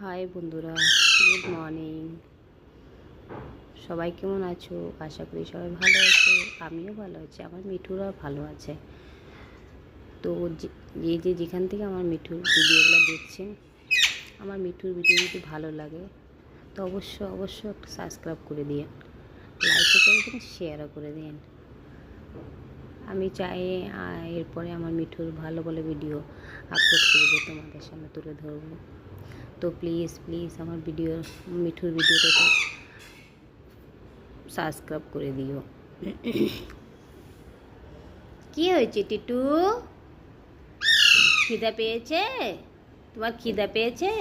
High বন্ধুরা, good morning. সবাই কেমন আছো? আশা করি সবাই ভালো আছো। আমিও ভালো আছি, আমার মিঠুরা ভালো আছে। তো যেখান থেকে আমার মিঠুর ভিডিওগুলো দেখছেন, আমার মিঠুর ভিডিও যদি ভালো লাগে তো অবশ্য একটা সাবস্ক্রাইব করে দিন, লাইকও করে দিন, শেয়ারও করে দিন। আমি চাই এরপরে আমার মিঠুর ভালো ভালো ভিডিও আপলোড করবো, তোমাদের সামনে তুলে ধরবো। তো প্লিজ আমার মিঠুর ভিডিওটাকে সাবস্ক্রাইব করে দিও। কি হয়েছে টিটু? খিদা পেয়েছে? তোমার খিদা পেয়েছে?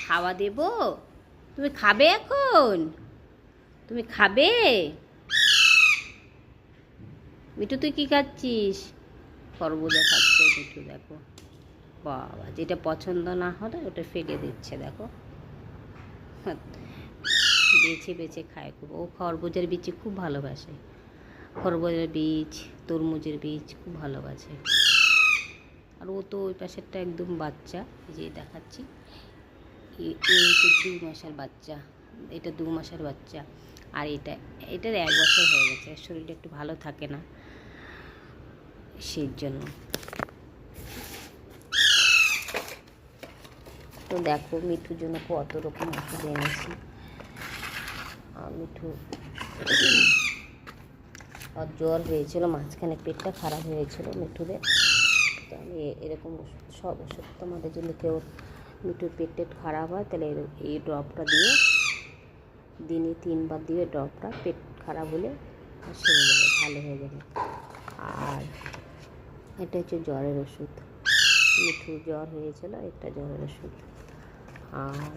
খাওয়া দেব? তুমি খাবে এখন? তুমি খাবে? মিঠু তুই কি খাচ্ছিস? খরবুজা খাচ্ছে মিঠু, দেখো বাবা, যেটা পছন্দ না হলে ওটা ফেলে দিচ্ছে, দেখো বেছে বেছে খায় খুব। ও খরবুজার বীজ খুব ভালোবাসে, খরবুজার বীজ, তরমুজের বীজ খুব ভালোবাসে। আর ও তো ওই পাশেরটা একদম বাচ্চা, যে দেখাচ্ছি, এই 2 মাসের বাচ্চা, এটা 2 মাসের বাচ্চা। আর এটার 1 বছর হয়ে গেছে, শরীরটা একটু ভালো থাকে না, সেই জন্য। তো দেখো মিঠুর জন্য কত রকম ওষুধ এনেছি। মিঠু আর জ্বর হয়েছিল, মাঝখানে পেটটা খারাপ হয়েছিল মিঠুদের। তো আমি এরকম সব ওষুধ, তোমাদের যদি কেউ মিঠুর পেট খারাপ হয় তাহলে এই ড্রপটা দিয়ে দিনে 3 বার দিয়ে, ড্রপটা পেট খারাপ হলে সেরে যাবে, ভালো হয়ে যাবে। আর এটা হচ্ছে জ্বরের ওষুধ, মিঠুর জ্বর হয়েছিল, এটা জ্বরের ওষুধ। আর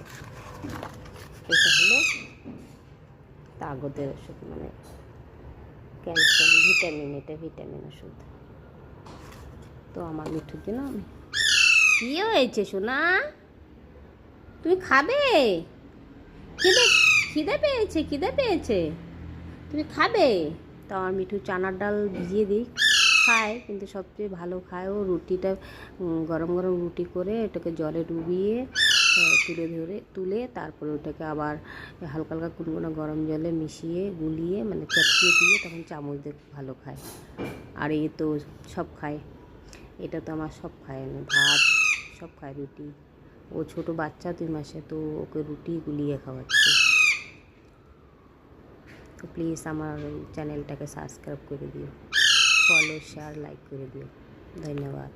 এটা হলো তাগদের ওষুধ, মানে ক্যালসিয়াম ভিটামিন, এটা ভিটামিন ওষুধ। তো আমার মিঠুর জন্য আমি, কী হয়েছে সোনা? তুমি খাবে? খিদে পেয়েছে, তুমি খাবে? তো আমার মিঠু চানার ডাল ভিজিয়ে দিই, খায়, কিন্তু সবচেয়ে ভালো খায় ও রুটিটা, গরম গরম রুটি করে এটাকে জলে ডুবিয়ে তুলে তারপরে ওটাকে আবার হালকা হালকা কুনকুনা গরম জলে মিশিয়ে গুলিয়ে, মানে চাপিয়ে দিয়ে তখন চামচ দিয়ে ভালো খায়। আর এই তো সব খায়, এটা তো আমার সব খায় না, ভাত সব খায়, রুটি। ও ছোটো বাচ্চা 2 মাসে, তো ওকে রুটি গুলিয়ে খাওয়াচ্ছে। তো প্লিজ আমার চ্যানেলটাকে সাবস্ক্রাইব করে দিও, ফলো শেয়ার লাইক করে দিও। ধন্যবাদ।